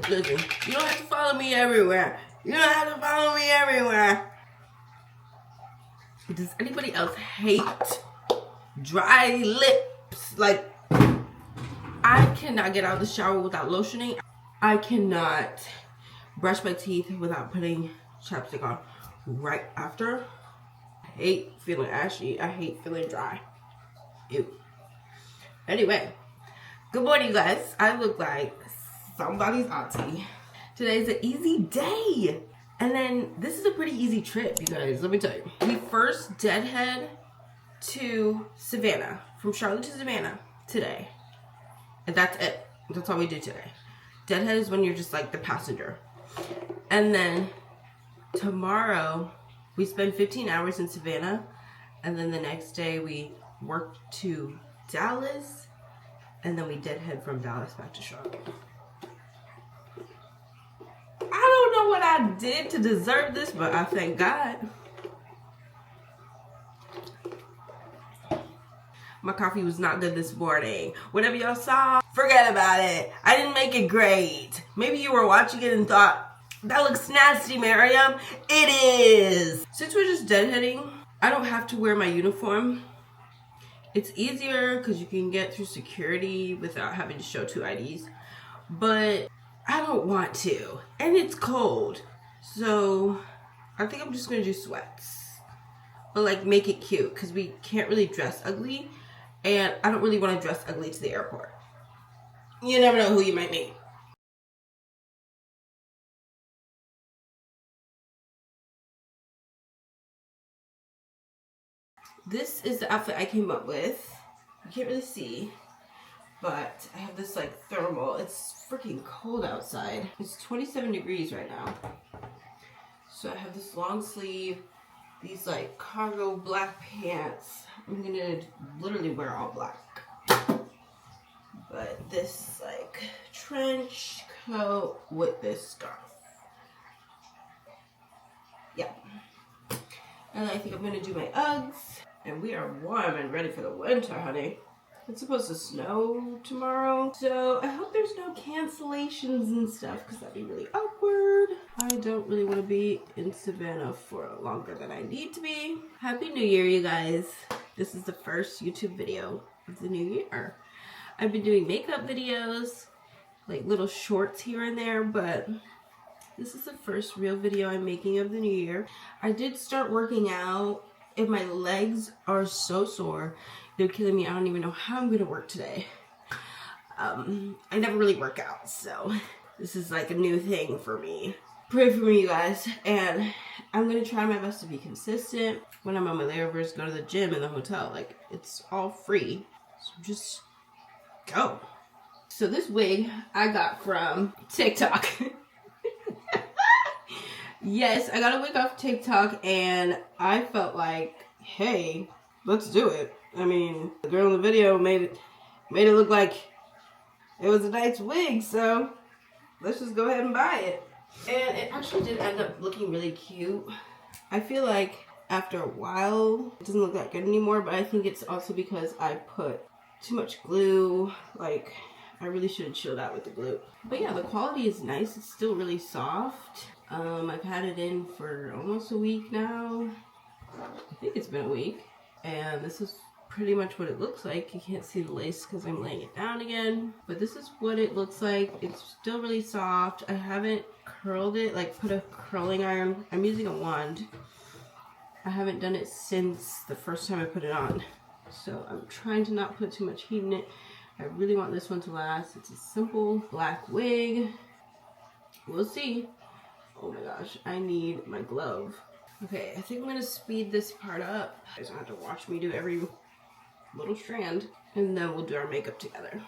Listen, you don't have to follow me everywhere. You don't have to follow me everywhere. Does anybody else hate dry lips? Like, I cannot get out of the shower without lotioning. I cannot brush my teeth without putting chapstick on right after. I hate feeling ashy. I hate feeling dry. Ew. Anyway, good morning, you guys. I look like somebody's auntie. Today's an easy day. And then this is a pretty easy trip, you guys. Let me tell you. We first deadhead to Savannah. From Charlotte to Savannah today. And that's it. That's all we do today. Deadhead is when you're just like the passenger. And then tomorrow we spend 15 hours in Savannah. And then the next day we work to Dallas. And then we deadhead from Dallas back to Charlotte. I don't know what I did to deserve this, but I thank God. My coffee was not good this morning. Whatever y'all saw, forget about it. I didn't make it great. Maybe you were watching it and thought, that looks nasty, Miriam. It is. Since we're just deadheading, I don't have to wear my uniform. It's easier because you can get through security without having to show 2 IDs. But I don't want to. And it's cold. So I think I'm just going to do sweats. But like make it cute because we can't really dress ugly. And I don't really want to dress ugly to the airport. You never know who you might meet. This is the outfit I came up with. You can't really see. But I have this like thermal. It's freaking cold outside. It's 27 degrees right now. So I have this long sleeve. These like cargo black pants. I'm gonna literally wear all black. But this like trench coat with this scarf. Yeah. And I think I'm gonna do my Uggs. And we are warm and ready for the winter, honey. It's supposed to snow tomorrow. So I hope there's no cancellations and stuff because that'd be really awkward. I don't really want to be in Savannah for longer than I need to be. Happy New Year, you guys. This is the first YouTube video of the new year. I've been doing makeup videos, like little shorts here and there, but this is the first real video I'm making of the new year. I did start working out and my legs are so sore. They're killing me. I don't even know how I'm gonna work today. I never really work out, so this is like a new thing for me. Pray for me, you guys, and I'm gonna try my best to be consistent. When I'm on my layovers, go to the gym in the hotel. Like, it's all free, so just go. So this wig I got from TikTok. Yes, I got a wig off TikTok, and I felt like, hey, let's do it. I mean, the girl in the video made it look like it was a nice wig, so let's just go ahead and buy it. And it actually did end up looking really cute. I feel like after a while, it doesn't look that good anymore, but I think it's also because I put too much glue. Like, I really should have chilled out with the glue. But yeah, the quality is nice. It's still really soft. I've had it in for almost a week now. I think it's been a week. And this is pretty much what it looks like. You can't see the lace because I'm laying it down again. But this is what it looks like. It's still really soft. I haven't curled it, like put a curling iron. I'm using a wand. I haven't done it since the first time I put it on. So I'm trying to not put too much heat in it. I really want this one to last. It's a simple black wig. We'll see. Oh my gosh, I need my glove. Okay, I think I'm gonna speed this part up. You guys don't have to watch me do every little strand. And then we'll do our makeup together.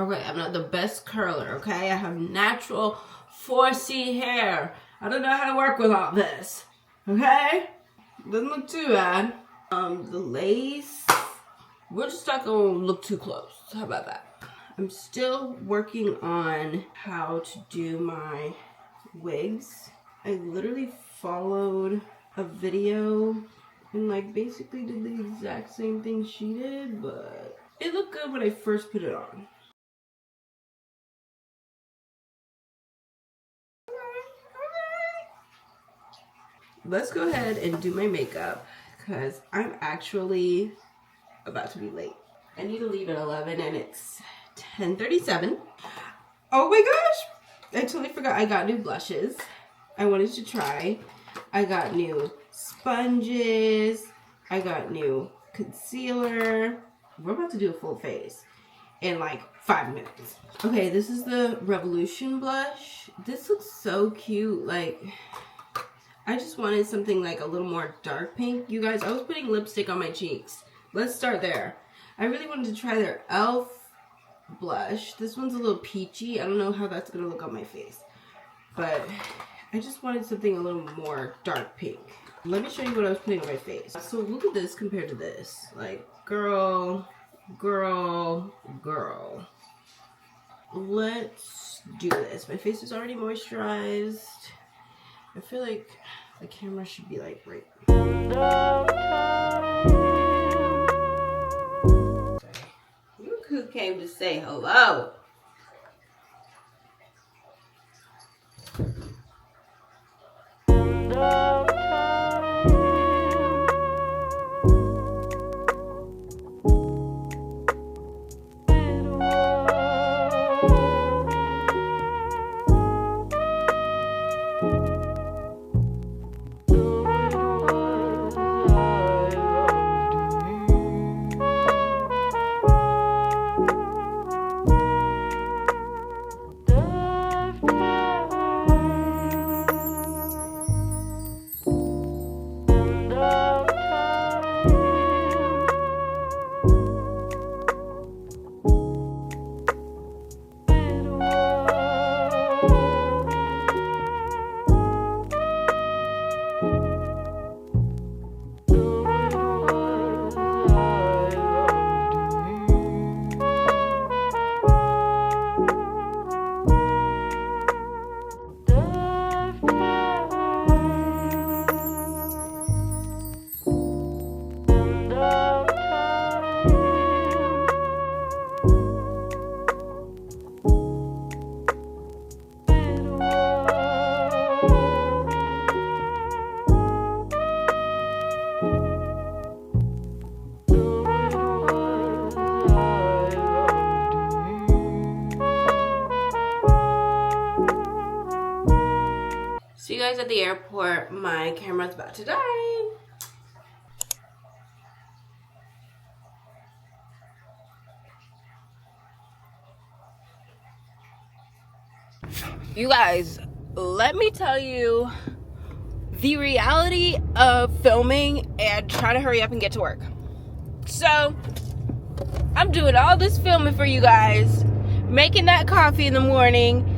Okay, I'm not the best curler, okay? I have natural 4C hair. I don't know how to work with all this, okay? Doesn't look too bad. The lace, we're just not gonna look too close. How about that? I'm still working on how to do my wigs. I literally followed a video and like basically did the exact same thing she did, but it looked good when I first put it on. Let's go ahead and do my makeup because I'm actually about to be late. I need to leave at 11 and it's 10:37. Oh my gosh! I totally forgot I got new blushes. I wanted to try. I got new sponges. I got new concealer. We're about to do a full face in like 5 minutes. Okay, this is the Revolution blush. This looks so cute. Like, I just wanted something like a little more dark pink. You guys, I was putting lipstick on my cheeks. Let's start there. I really wanted to try their e.l.f. blush. This one's a little peachy. I don't know how that's gonna look on my face, but I just wanted something a little more dark pink. Let me show you what I was putting on my face. So look at this compared to this. Like, girl, girl, girl. Let's do this. My face is already moisturized. I feel like the camera should be like right. Look who came to say hello. See you guys at the airport. My camera's about to die. You guys, let me tell you the reality of filming and trying to hurry up and get to work. So, I'm doing all this filming for you guys, making that coffee in the morning.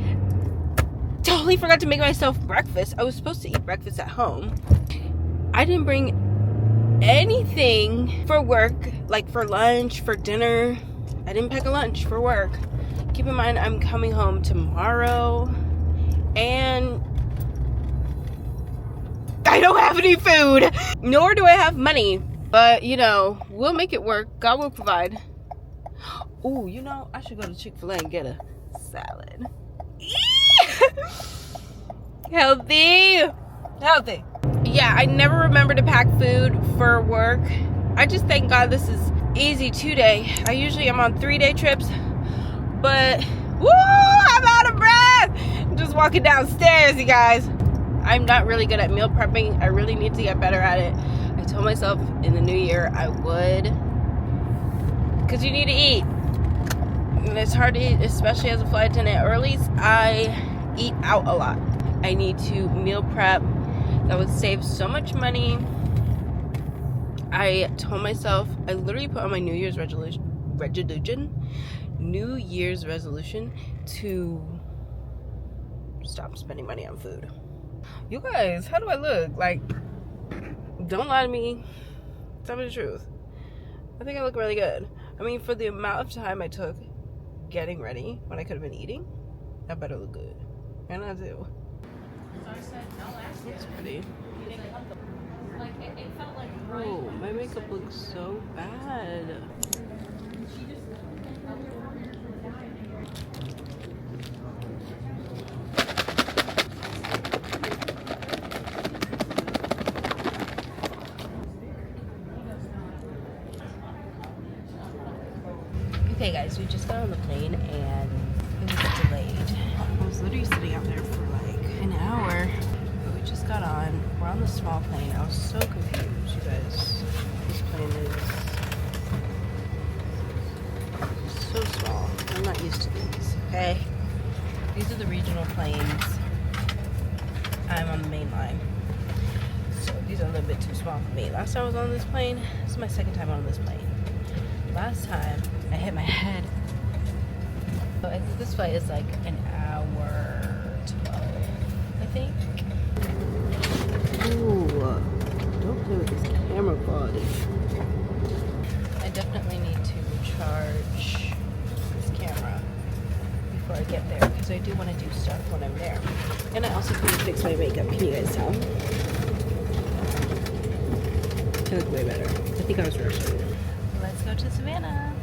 Totally forgot to make myself breakfast. I was supposed to eat breakfast at home. I didn't bring anything for work, like for lunch, for dinner. I didn't pack a lunch for work. Keep in mind, I'm coming home tomorrow and I don't have any food, nor do I have money. But, you know, we'll make it work. God will provide. Oh, you know, I should go to Chick-fil-A and get a salad. Healthy. Yeah, I never remember to pack food for work. I just thank God this is easy 2-day. I usually am on 3-day trips, but woo, I'm out of breath. I'm just walking downstairs, you guys. I'm not really good at meal prepping. I really need to get better at it. I told myself in the new year I would, because you need to eat. And it's hard to eat, especially as a flight attendant, or at least I eat out a lot. I need to meal prep. That would save so much money. I told myself, I literally put on my New Year's resolution. New Year's resolution to stop spending money on food. You guys, how do I look? Like, don't lie to me. Tell me the truth. I think I look really good. I mean, for the amount of time I took getting ready when I could have been eating, I better look good. And I do. It's pretty. Oh, my makeup looks so bad. Okay guys, we just got on the plane and it was delayed. I was literally sitting out there for like an hour. But we just got on. We're on the small plane. I was so confused, you guys. This plane is so small. I'm not used to these, okay? These are the regional planes. I'm on the main line. So these are a little bit too small for me. Last time I was on this plane, this is my second time on this plane. Last time I hit my head. So I think this flight is like an hour 12, I think. Ooh, don't play with this camera quality. I definitely need to charge this camera before I get there because I do want to do stuff when I'm there. And I also need to fix my makeup. Can you guys tell? I look way better. I think I was rushing. Let's go to Savannah.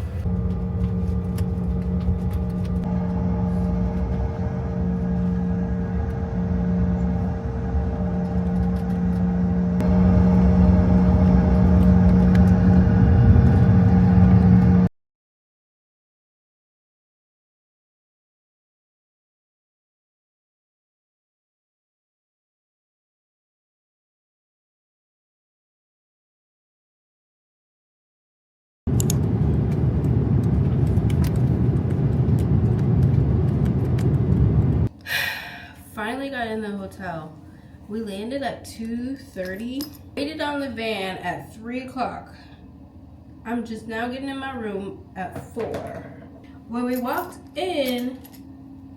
Finally got in the hotel. We landed at 2:30. Waited on the van at 3 o'clock. I'm just now getting in my room at 4. When we walked in,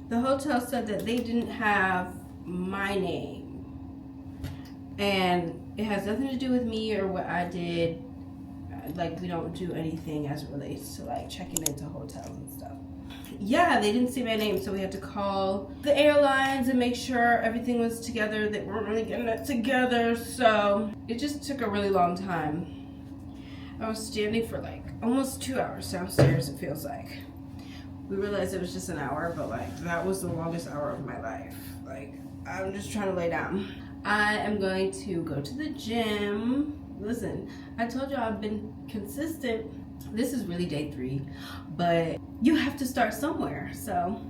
the hotel said that they didn't have my name. And it has nothing to do with me or what I did. Like, we don't do anything as it relates to like checking into hotels and stuff. Yeah, they didn't see my name, so we had to call the airlines and make sure everything was together. They weren't really getting it together, so it just took a really long time. I was standing for like almost 2 hours downstairs, it feels like. We realized it was just an hour, but like that was the longest hour of my life. Like, I'm just trying to lay down. I am going to go to the gym. Listen, I told you I've been consistent. This is really day 3, but you have to start somewhere. So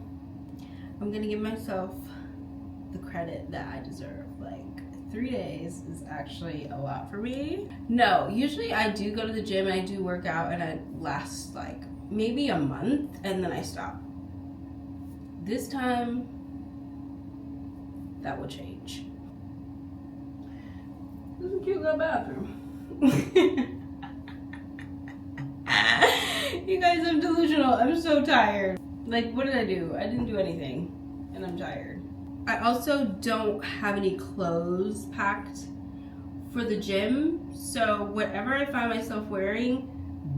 I'm gonna give myself the credit that I deserve. Like, 3 days is actually a lot for me. No, usually I do go to the gym and I do work out and I last like maybe a month and then I stop. This time, that will change. This is a cute little bathroom. You guys, I'm delusional. I'm so tired. Like, what did I do? I didn't do anything. And I'm tired. I also don't have any clothes packed for the gym. So whatever I find myself wearing,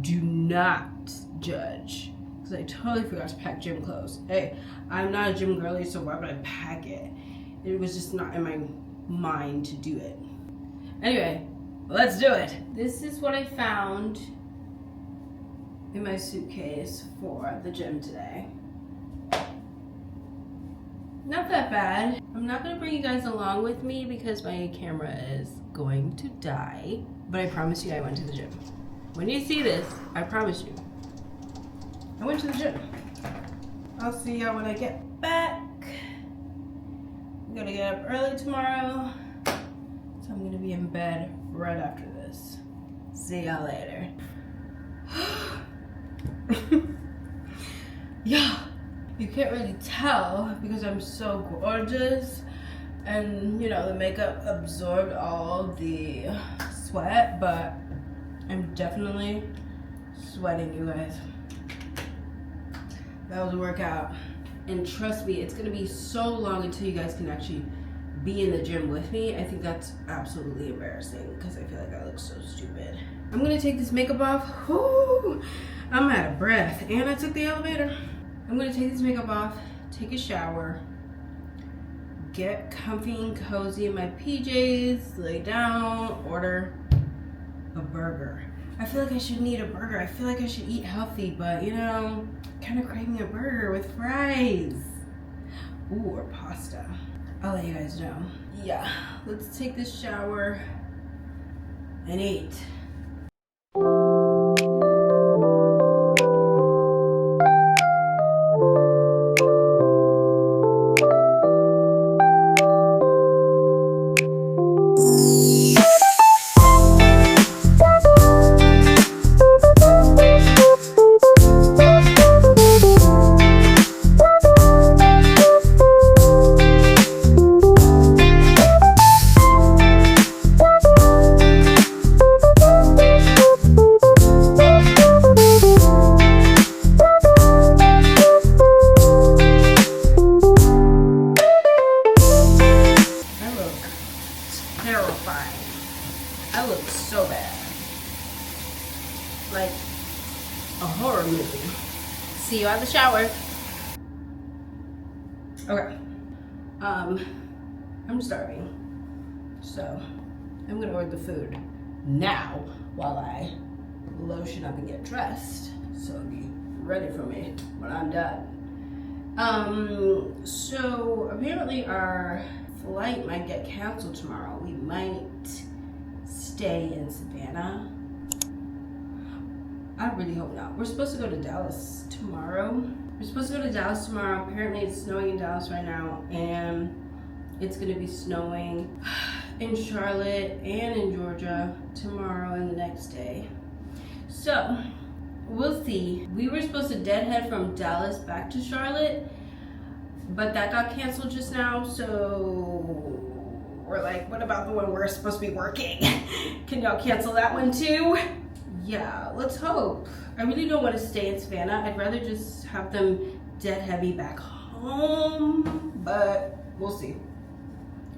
do not judge. Because I totally forgot to pack gym clothes. Hey, I'm not a gym girly, so why would I pack it? It was just not in my mind to do it. Anyway, let's do it. This is what I found in my suitcase for the gym today. Not that bad. I'm not gonna bring you guys along with me because my camera is going to die, but I promise you I went to the gym. When you see this, I promise you, I went to the gym. I'll see y'all when I get back. I'm gonna get up early tomorrow, so I'm gonna be in bed right after this. See y'all later. Yeah, you can't really tell because I'm so gorgeous and, you know, the makeup absorbed all the sweat, but I'm definitely sweating, you guys. That was a workout. And trust me, it's gonna be so long until you guys can actually be in the gym with me. I think that's absolutely embarrassing because I feel like I look so stupid. I'm gonna take this makeup off. Whoo, I'm out of breath. And I took the elevator. I'm gonna take this makeup off, take a shower, get comfy and cozy in my PJs, lay down, order a burger. I feel like I shouldn't eat a burger. I feel like I should eat healthy, but you know, kind of craving a burger with fries. Ooh, or pasta. I'll let you guys know. Yeah, let's take this shower and eat. I look so bad. Like a horror movie. See you at the shower. Okay. I'm starving. So I'm gonna order the food now while I lotion up and get dressed. So it'll be ready for me when I'm done. So apparently our flight might get canceled tomorrow. We might stay in Savannah. I really hope not. We're supposed to go to Dallas tomorrow. Apparently it's snowing in Dallas right now, and it's gonna be snowing in Charlotte and in Georgia tomorrow and the next day. So we'll see. We were supposed to deadhead from Dallas back to Charlotte, but that got canceled just now, so we're like, what about the one we're supposed to be working? Can y'all cancel that one too? Yeah, let's hope. I really don't want to stay in Savannah. I'd rather just have them dead heavy back home, but we'll see.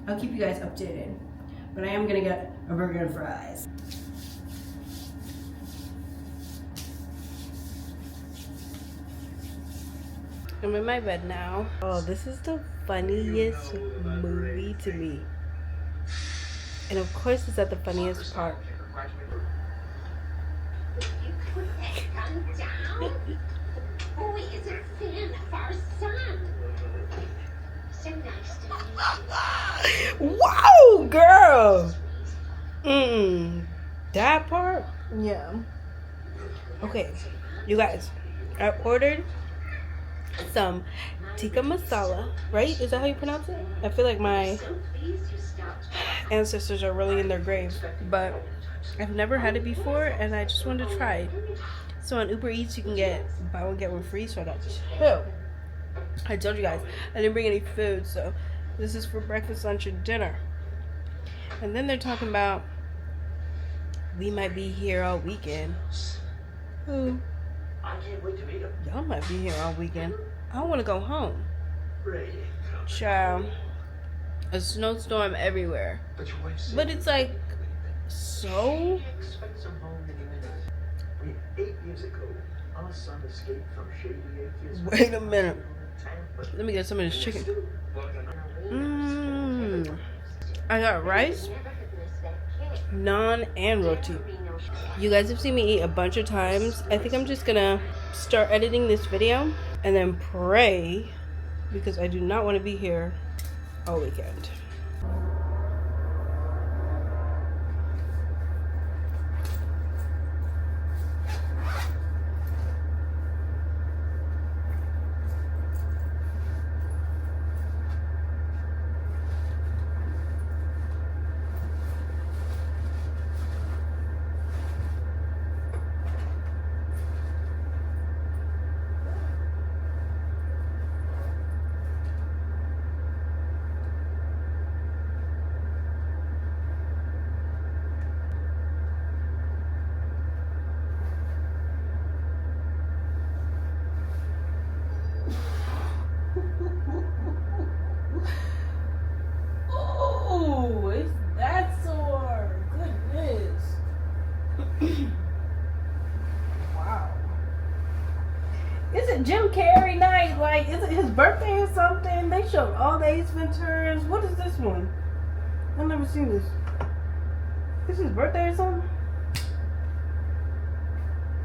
I'll keep you guys updated. But I am gonna get a burger and fries. I'm in my bed now. Oh, this is the funniest movie to me. And of course it's at the funniest part. You put that gun down? Boy is a fan of our son. So nice to meet you. Wow, girl! That part? Yeah. Okay, you guys, I ordered some tikka masala, right? Is that how you pronounce it? I feel like my ancestors are really in their grave, but I've never had it before and I just wanted to try it. So on Uber Eats you can get buy one get one free, so I got two. I told you guys I didn't bring any food, so this is for breakfast, lunch, and dinner. And then they're talking about we might be here all weekend. Who? I can't wait to meet him. Y'all might be here all weekend. I want to go home. Child, a snowstorm everywhere. But it's like so. Expect some home any minute. We ate music ago. Our son escaped from shady acres. Wait a minute. Let me get some of this chicken. I got rice, naan, and roti. You guys have seen me eat a bunch of times. I think I'm just gonna start editing this video and then pray, because I do not want to be here all weekend. Is it Jim Carrey night? Like, is it his birthday or something? They showed all the Ace Venturas. What is this one? I've never seen this. Is his birthday or something?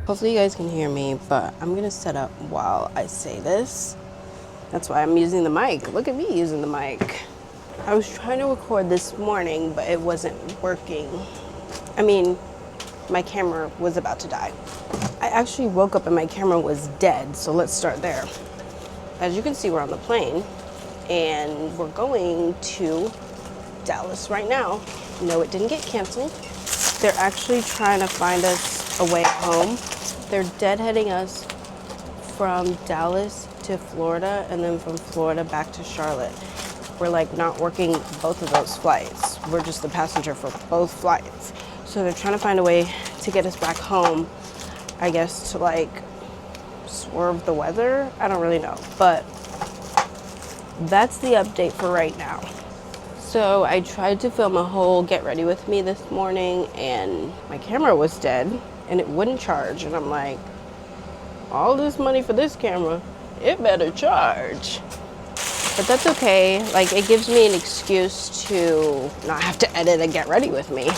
Hopefully you guys can hear me, but I'm gonna set up while I say this. That's why I'm using the mic. Look at me using the mic. I was trying to record this morning, but it wasn't working. I mean, my camera was about to die. I actually woke up and my camera was dead, so let's start there. As you can see, we're on the plane, and we're going to Dallas right now. No, it didn't get canceled. They're actually trying to find us a way home. They're deadheading us from Dallas to Florida, and then from Florida back to Charlotte. We're like not working both of those flights. We're just the passenger for both flights. So they're trying to find a way to get us back home, I guess, to like swerve the weather. I don't really know, but that's the update for right now. So I tried to film a whole get ready with me this morning, and my camera was dead and it wouldn't charge. And I'm like, all this money for this camera, it better charge. But that's okay. Like, it gives me an excuse to not have to edit a get ready with me,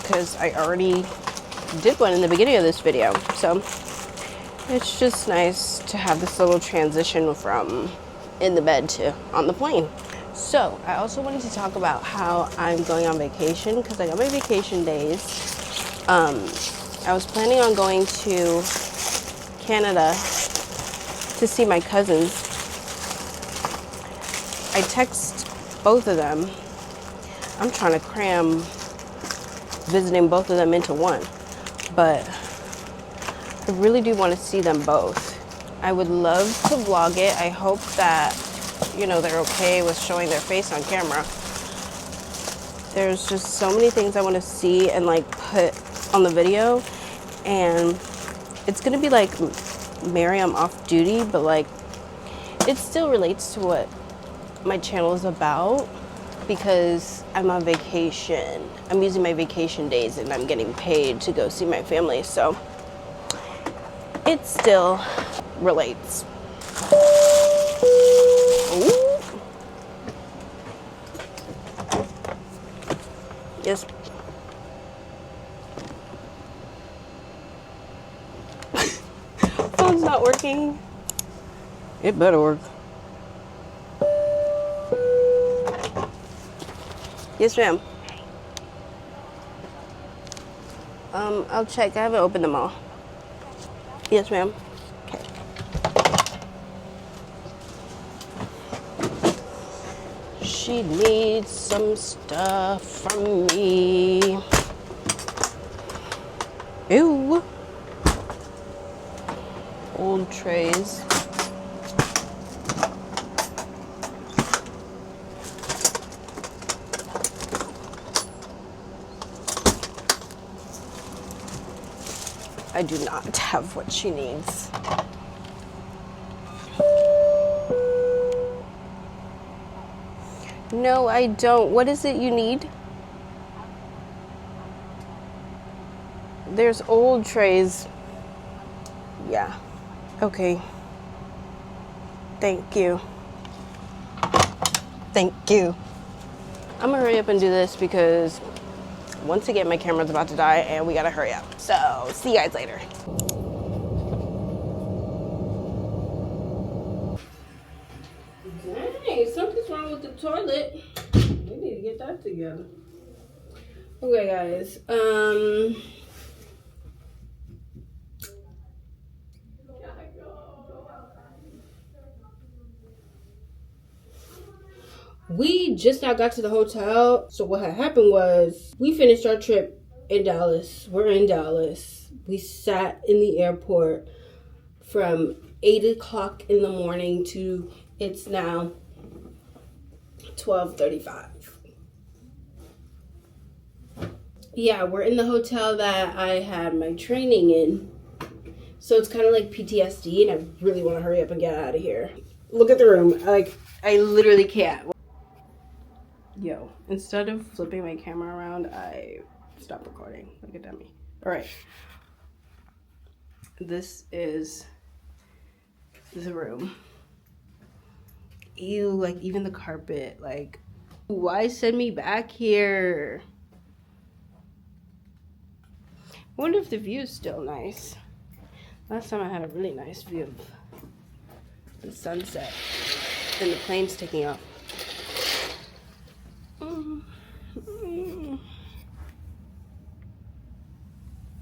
because I already did one in the beginning of this video. So it's just nice to have this little transition from in the bed to on the plane. So I also wanted to talk about how I'm going on vacation, because I got my vacation days. I was planning on going to Canada to see my cousins. I text both of them. I'm trying to cram visiting both of them into one, but I really do want to see them both. I would love to vlog it. I hope that, you know, they're okay with showing their face on camera. There's just so many things I want to see and like put on the video, and it's gonna be like Mary, I'm off duty, but like it still relates to what my channel is about, because I'm on vacation. I'm using my vacation days and I'm getting paid to go see my family, so it still relates. Ooh. Yes. Phone's not working. It better work. Yes, ma'am. I'll check. I haven't opened them all. Yes, ma'am. Okay. She needs some stuff from me. Ew. Old trays. I do not have what she needs. No, I don't. What is it you need? There's old trays. Yeah. Okay. Thank you. Thank you. I'm gonna hurry up and do this because once again my camera's about to die and we gotta hurry up. So, see you guys later. Dang, something's wrong with the toilet. We need to get that together. Okay, guys. We just now got to the hotel. So what had happened was we finished our trip in Dallas. We're in Dallas. We sat in the airport from 8 o'clock in the morning to it's now 12:35. Yeah, we're in the hotel that I had my training in. So it's kind of like PTSD, and I really want to hurry up and get out of here. Look at the room. Like, I literally can't. Yo, instead of flipping my camera around, I stopped recording like a dummy. All right. This is the room. Ew, like even the carpet, like, why send me back here? I wonder if the view is still nice. Last time I had a really nice view of the sunset and the planes taking off.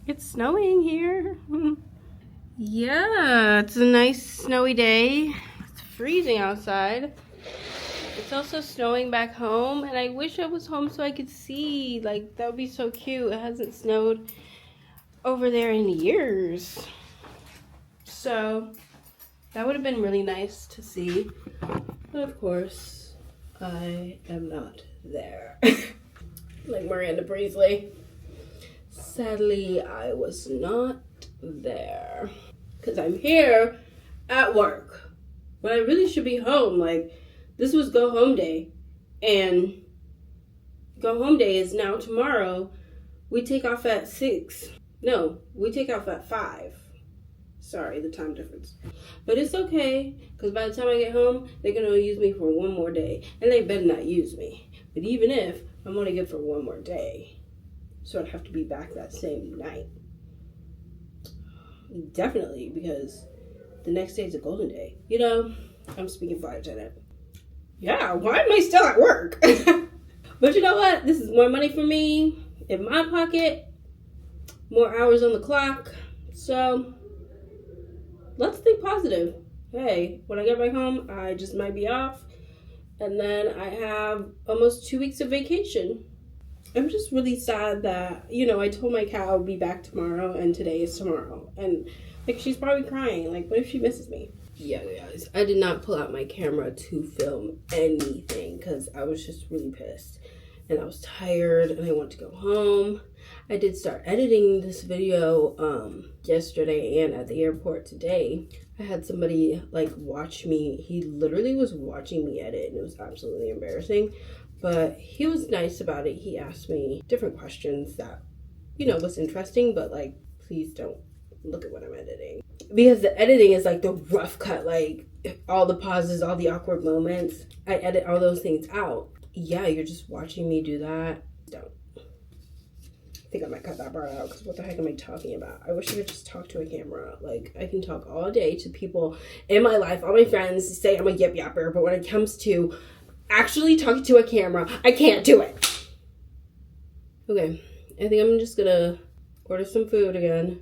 It's snowing here. Yeah, it's a nice snowy day. It's freezing outside. It's also snowing back home, and I wish I was home so I could see. Like, that would be so cute. It hasn't snowed over there in years. So, that would have been really nice to see. But of course, I am not there. Like Miranda Priestley. Sadly, I was not there. Because I'm here at work. But I really should be home. Like, this was go home day. And go home day is now tomorrow. We take off at 6. No, we take off at 5. Sorry, the time difference. But it's okay, because by the time I get home, they're going to use me for one more day. And they better not use me. But even if, I'm only good for one more day. So I'd have to be back that same night. Definitely, because the next day is a golden day. You know, I'm speaking flight attendant. Yeah, why am I still at work? But you know what? This is more money for me in my pocket. More hours on the clock. So, let's think positive. Hey, when I get back home, I just might be off. And then I have almost 2 weeks of vacation. I'm just really sad that, you know, I told my cat I'll be back tomorrow, and today is tomorrow. And, like, she's probably crying. Like, what if she misses me? Yeah, guys, I did not pull out my camera to film anything because I was just really pissed. And I was tired, and I wanted to go home. I did start editing this video yesterday and at the airport today. I had somebody, like, watch me. He literally was watching me edit, and it was absolutely embarrassing. But he was nice about it. He asked me different questions that, you know, was interesting. But, like, please don't look at what I'm editing. Because the editing is, like, the rough cut. Like, all the pauses, all the awkward moments. I edit all those things out. Yeah, you're just watching me do that. Don't. I think I might cut that part out. Because what the heck am I talking about? I wish I could just talk to a camera. Like, I can talk all day to people in my life. All my friends say I'm a yip yapper. But when it comes to actually talking to a camera, I can't do it. Okay, I think I'm just gonna order some food again.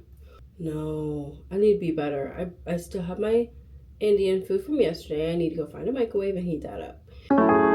No, I need to be better. I still have my Indian food from yesterday. I need to go find a microwave and heat that up.